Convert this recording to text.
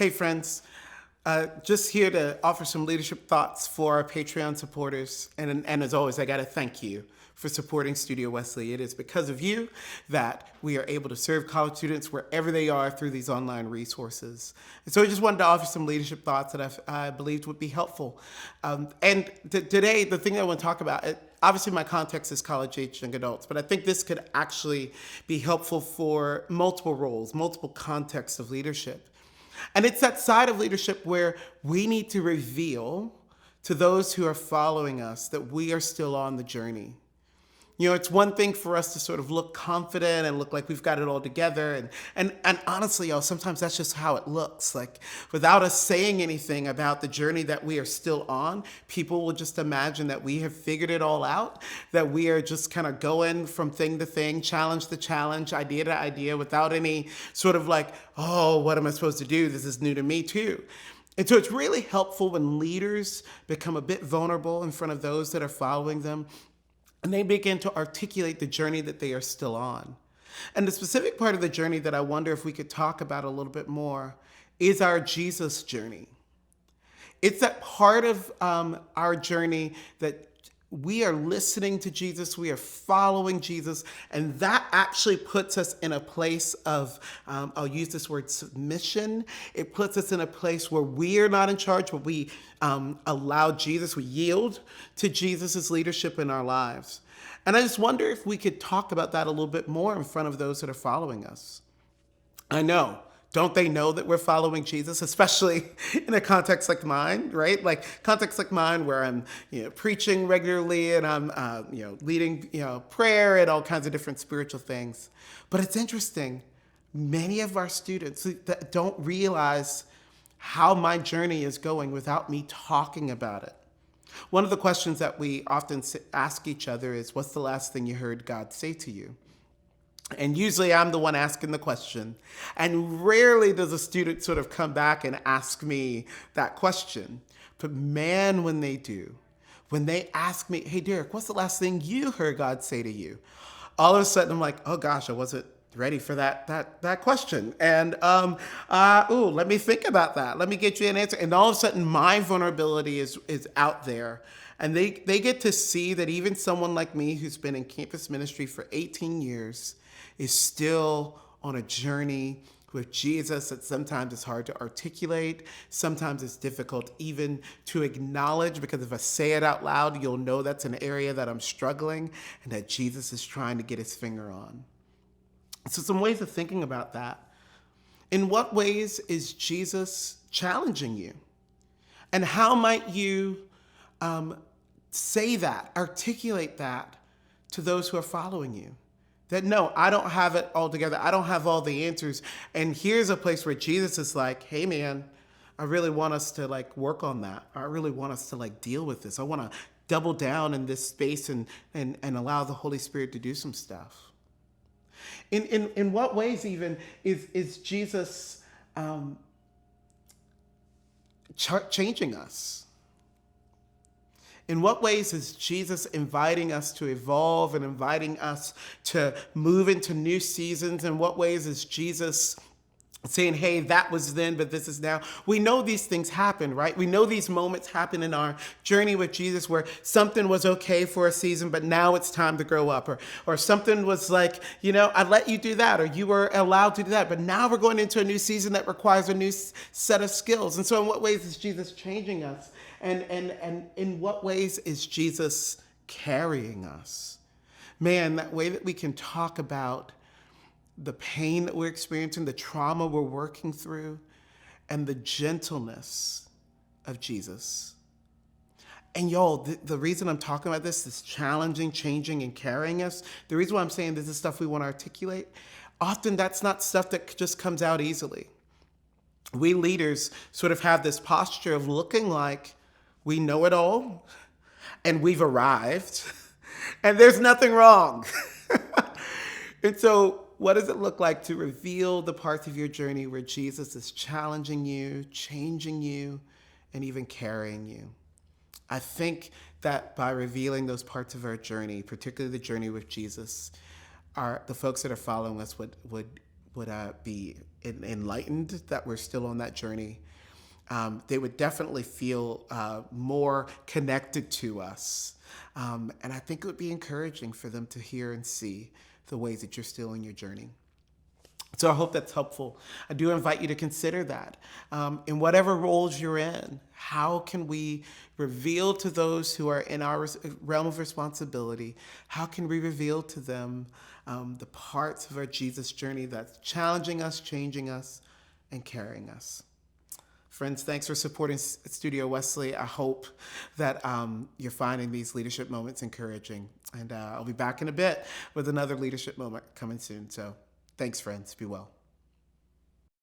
Hey, friends. Just here to offer some leadership thoughts for our Patreon supporters. And as always, I got to thank you for supporting Studio Wesley. It is because of you that we are able to serve college students wherever they are through these online resources. And so I just wanted to offer some leadership thoughts that I believed would be helpful. Today, the thing that I want to talk about, obviously my context is college-age young adults, but I think this could actually be helpful for multiple roles, multiple contexts of leadership. And it's that side of leadership where we need to reveal to those who are following us that we are still on the journey. You know, it's one thing for us to sort of look confident and look like we've got it all together. And honestly, y'all, sometimes that's just how it looks. Like without us saying anything about the journey that we are still on, people will just imagine that we have figured it all out, that we are just kind of going from thing to thing, challenge to challenge, idea to idea without any sort of like, oh, what am I supposed to do? This is new to me too. And so it's really helpful when leaders become a bit vulnerable in front of those that are following them and they begin to articulate the journey that they are still on. And the specific part of the journey that I wonder if we could talk about a little bit more is our Jesus journey. It's that part of our journey that we are listening to Jesus, we are following Jesus, and that actually puts us in a place of, I'll use this word, submission. It puts us in a place where we are not in charge, but we allow Jesus, we yield to Jesus' leadership in our lives. And I just wonder if we could talk about that a little bit more in front of those that are following us. I know. Don't they know that we're following Jesus, especially in a context like mine, right? Like context like mine where I'm, preaching regularly and I'm, leading, prayer and all kinds of different spiritual things. But it's interesting. Many of our students that don't realize how my journey is going without me talking about it. One of the questions that we often ask each other is, what's the last thing you heard God say to you? And usually I'm the one asking the question. And rarely does a student sort of come back and ask me that question. But man, when they do, when they ask me, hey, Derrick, what's the last thing you heard God say to you? All of a sudden I'm like, oh gosh, I wasn't ready for that question. And, let me think about that. Let me get you an answer. And all of a sudden my vulnerability is out there. And they get to see that even someone like me who's been in campus ministry for 18 years is still on a journey with Jesus that sometimes it's hard to articulate. Sometimes it's difficult even to acknowledge, because if I say it out loud, you'll know that's an area that I'm struggling and that Jesus is trying to get his finger on. So some ways of thinking about that. In what ways is Jesus challenging you? And how might you say that, articulate that to those who are following you? That no, I don't have it all together. I don't have all the answers. And here's a place where Jesus is like, hey man, I really want us to work on that. I really want us to deal with this. I want to double down in this space and allow the Holy Spirit to do some stuff. In what ways even is Jesus changing us? In what ways is Jesus inviting us to evolve and inviting us to move into new seasons? In what ways is Jesus saying, hey, that was then, but this is now? We know these things happen, right? We know these moments happen in our journey with Jesus where something was okay for a season, but now it's time to grow up. Or something was like, I let you do that, or you were allowed to do that, but now we're going into a new season that requires a new set of skills. And so in what ways is Jesus changing us? And in what ways is Jesus carrying us? Man, that way that we can talk about the pain that we're experiencing, the trauma we're working through, and the gentleness of Jesus. And y'all, the reason I'm talking about this challenging, changing, and carrying us, the reason why I'm saying this is stuff we want to articulate, often that's not stuff that just comes out easily. We leaders sort of have this posture of looking like we know it all, and we've arrived, and there's nothing wrong. And so what does it look like to reveal the parts of your journey where Jesus is challenging you, changing you, and even carrying you? I think that by revealing those parts of our journey, particularly the journey with Jesus, the folks that are following us would would be enlightened that we're still on that journey. They would definitely feel more connected to us. And I think it would be encouraging for them to hear and see the ways that you're still in your journey. So I hope that's helpful. I do invite you to consider that. In whatever roles you're in, how can we reveal to those who are in our realm of responsibility, how can we reveal to them the parts of our Jesus journey that's challenging us, changing us, and carrying us? Friends, thanks for supporting Studio Wesley. I hope that you're finding these leadership moments encouraging. And I'll be back in a bit with another leadership moment coming soon. So thanks, friends. Be well.